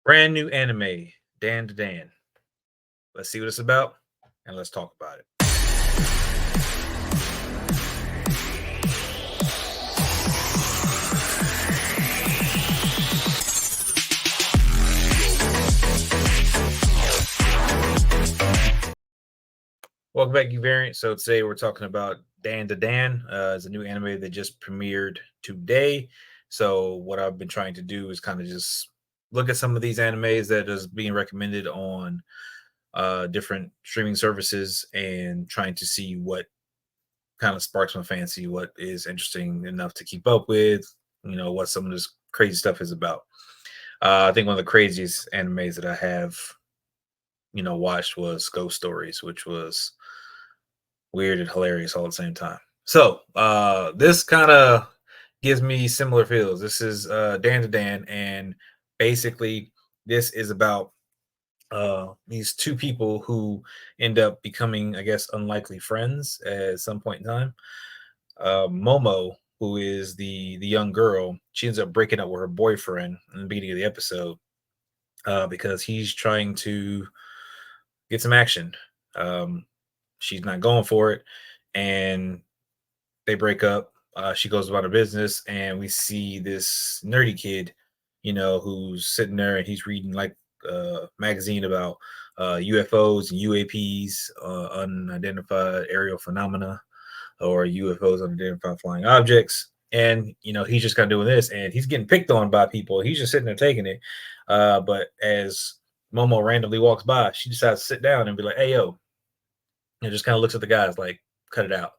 Brand new anime, Dan to Dan. Let's see what it's about and let's talk about it. Welcome back, you variant. So today we're talking about Dan to Dan. It's a new anime that just premiered today. So what I've been trying to do is kind of just look at some of these animes that is being recommended on different streaming services and trying to see what kind of sparks my fancy, what is interesting enough to keep up with, what some of this crazy stuff is about. I think one of the craziest animes that I have, watched was Ghost Stories, which was weird and hilarious all at the same time. So this kind of gives me similar feels. This is Dan to Dan, and basically this is about these two people who end up becoming, I guess, unlikely friends at some point in time. Momo, who is the young girl, she ends up breaking up with her boyfriend in the beginning of the episode because he's trying to get some action. Um, she's not going for it, and they break up. She goes about her business, and we see this nerdy kid, who's sitting there and he's reading like a magazine about UFOs and UAPs, unidentified aerial phenomena, or UFOs, unidentified flying objects. And he's just kind of doing this, and he's getting picked on by people. He's just sitting there taking it. But as Momo randomly walks by, she decides to sit down and be like, "Hey, yo," and just kind of looks at the guys like, "Cut it out."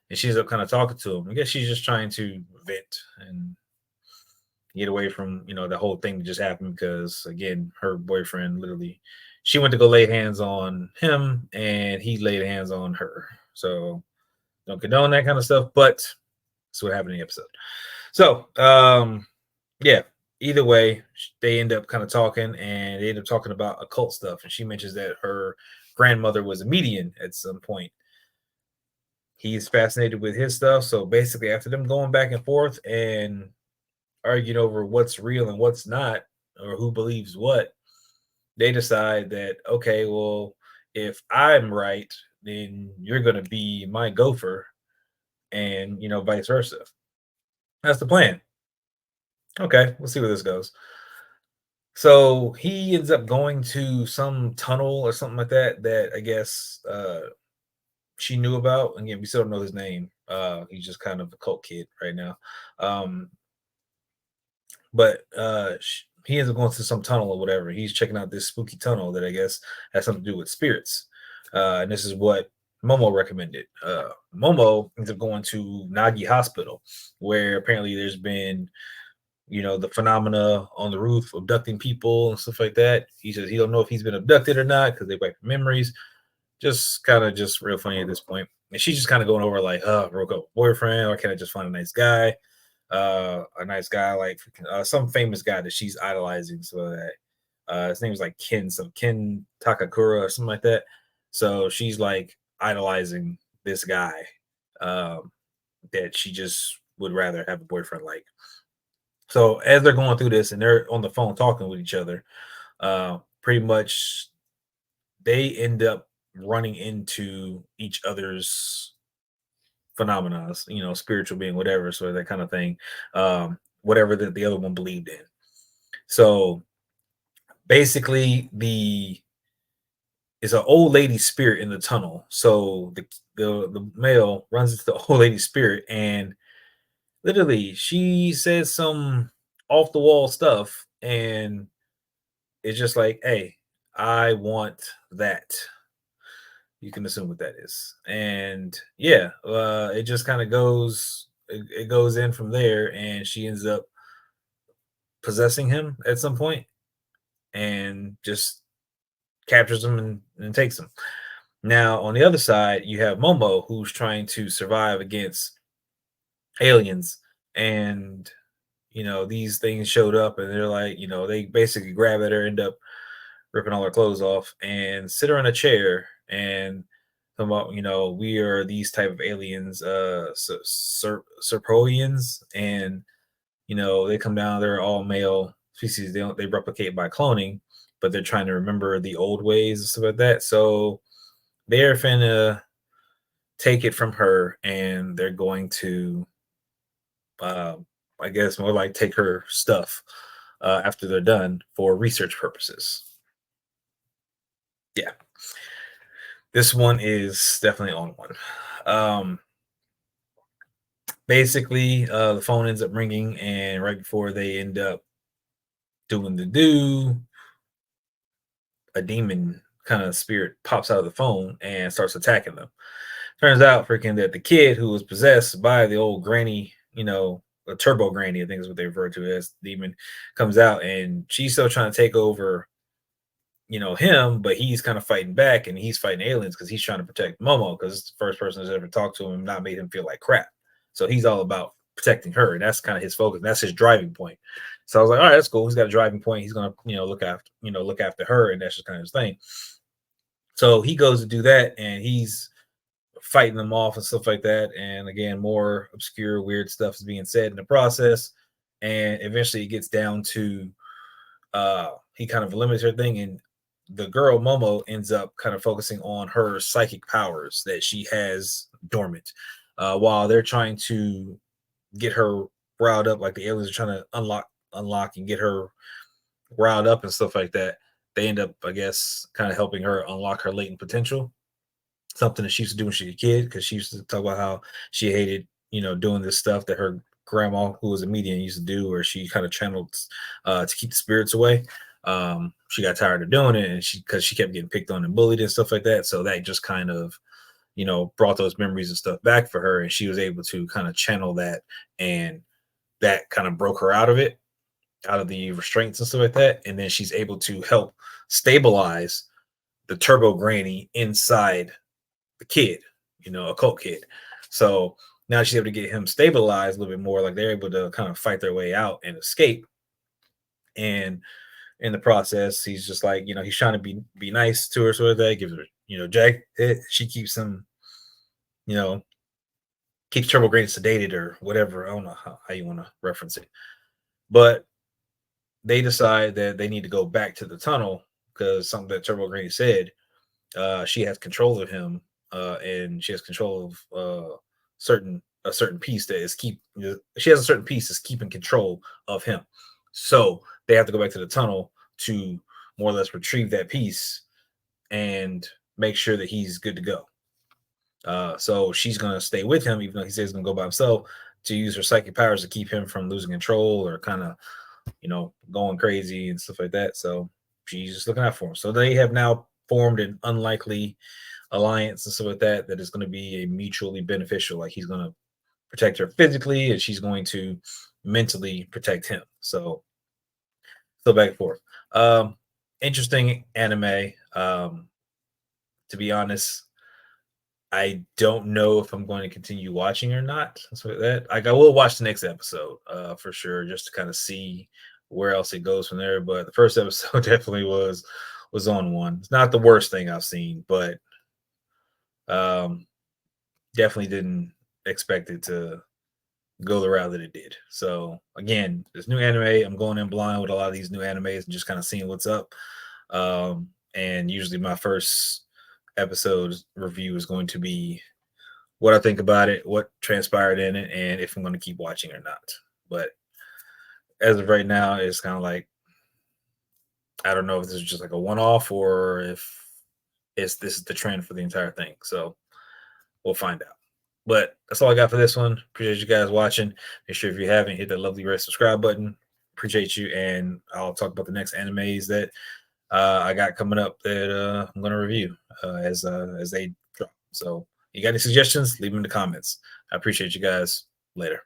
And she's up kind of talking to him. I guess she's just trying to vent and get away from the whole thing that just happened because again, her boyfriend literally, she went to go lay hands on him and he laid hands on her. So don't condone that kind of stuff, but that's what happened in the episode. So yeah, either way, they end up kind of talking and they end up talking about occult stuff. And she mentions that her grandmother was a medium at some point. He's fascinated with his stuff. So basically, after them going back and forth and arguing over what's real and what's not, or who believes what, they decide that, okay, well, if I'm right, then you're going to be my gopher, and, vice versa. That's the plan. Okay, we'll see where this goes. So he ends up going to some tunnel or something like that, that I guess she knew about. Again, we still don't know his name. He's just kind of a cult kid right now. Um, but he ends up going to some tunnel or whatever. He's checking out this spooky tunnel that I guess has something to do with spirits. And this is what Momo recommended. Momo ends up going to Nagi Hospital, where apparently there's been, the phenomena on the roof abducting people and stuff like that. He says he don't know if he's been abducted or not because they wipe memories. Just kind of just real funny at this point. And she's just kind of going over like, broke up boyfriend, or can I just find a nice guy? A nice guy like some famous guy that she's idolizing. So that his name is like Ken Takakura or something like that. So she's like idolizing this guy that she just would rather have a boyfriend like. So as they're going through this and they're on the phone talking with each other, pretty much they end up running into each other's phenomena, spiritual being, whatever, so that kind of thing, whatever that the other one believed in. So basically, it's an old lady spirit in the tunnel. So the male runs into the old lady spirit, and literally she says some off the wall stuff, and it's just like, "Hey, I want that." You can assume what that is. And yeah, it just kind of it goes in from there, and she ends up possessing him at some point and just captures him and takes him. Now, on the other side, you have Momo, who's trying to survive against aliens. And, these things showed up and they're like, they basically grab at her, end up ripping all her clothes off and sit her in a chair and talking about, we are these type of aliens, Serpoians, and they come down, they're all male, species they replicate by cloning, but they're trying to remember the old ways and stuff like that. So they're finna take it from her, and they're going to, uh, I guess, more like take her stuff after they're done for research purposes. Yeah, this one is definitely on one. Um, Basically, the phone ends up ringing, and right before they end up doing the do, a demon kind of spirit pops out of the phone and starts attacking them. Turns out, freaking, that the kid who was possessed by the old granny, a turbo granny, I think is what they refer to as demon, comes out, and she's still trying to take over, him, but he's kind of fighting back, and he's fighting aliens because he's trying to protect Momo because it's the first person that's ever talked to him and not made him feel like crap. So he's all about protecting her, and that's kind of his focus. That's his driving point. So I was like, all right, that's cool. He's got a driving point. He's gonna, look after her, and that's just kind of his thing. So he goes to do that, and he's fighting them off and stuff like that. And again, more obscure, weird stuff is being said in the process. And eventually, it gets down to he kind of eliminates her thing, and the girl Momo ends up kind of focusing on her psychic powers that she has dormant, while they're trying to get her riled up, like the aliens are trying to unlock and get her riled up and stuff like that. They end up, I guess, kind of helping her unlock her latent potential, something that she used to do when she was a kid, because she used to talk about how she hated, doing this stuff that her grandma, who was a medium, used to do, where she kind of channeled to keep the spirits away. She got tired of doing it, and because she kept getting picked on and bullied and stuff like that. So that just kind of, brought those memories and stuff back for her, and she was able to kind of channel that, and that kind of broke her out of it, out of the restraints and stuff like that. And then she's able to help stabilize the turbo granny inside the kid, a cult kid. So now she's able to get him stabilized a little bit more. Like they're able to kind of fight their way out and escape. And in the process, he's just like, he's trying to be nice to her, sort of that, gives her, Jack. She keeps him, you know, keeps Turbo Granny sedated or whatever. I don't know how you want to reference it. But they decide that they need to go back to the tunnel because something that Turbo Granny said, she has control of him, and she has control of a certain piece that is she has a certain piece that's keeping control of him. So they have to go back to the tunnel to more or less retrieve that piece and make sure that he's good to go. So she's gonna stay with him, even though he says he's gonna go by himself, to use her psychic powers to keep him from losing control or kind of, going crazy and stuff like that. So she's just looking out for him. So they have now formed an unlikely alliance and stuff like that that is going to be a mutually beneficial. Like he's going to protect her physically, and she's going to mentally protect him. So back and forth. Interesting anime. To be honest, I don't know if I'm going to continue watching or not. So that, like, I will watch the next episode for sure, just to kind of see where else it goes from there. But the first episode definitely was on one. It's not the worst thing I've seen, but definitely didn't expect it to go the route that it did. So again, this new anime, I'm going in blind with a lot of these new animes and just kind of seeing what's up. And usually my first episode review is going to be what I think about it, what transpired in it, and if I'm going to keep watching or not. But as of right now, it's kind of like, I don't know if this is just like a one-off or if this is the trend for the entire thing. So we'll find out. But that's all I got for this one. Appreciate you guys watching. Make sure if you haven't, hit that lovely red subscribe button. Appreciate you, and I'll talk about the next animes that I got coming up that I'm going to review as they drop. So, you got any suggestions? Leave them in the comments. I appreciate you guys. Later.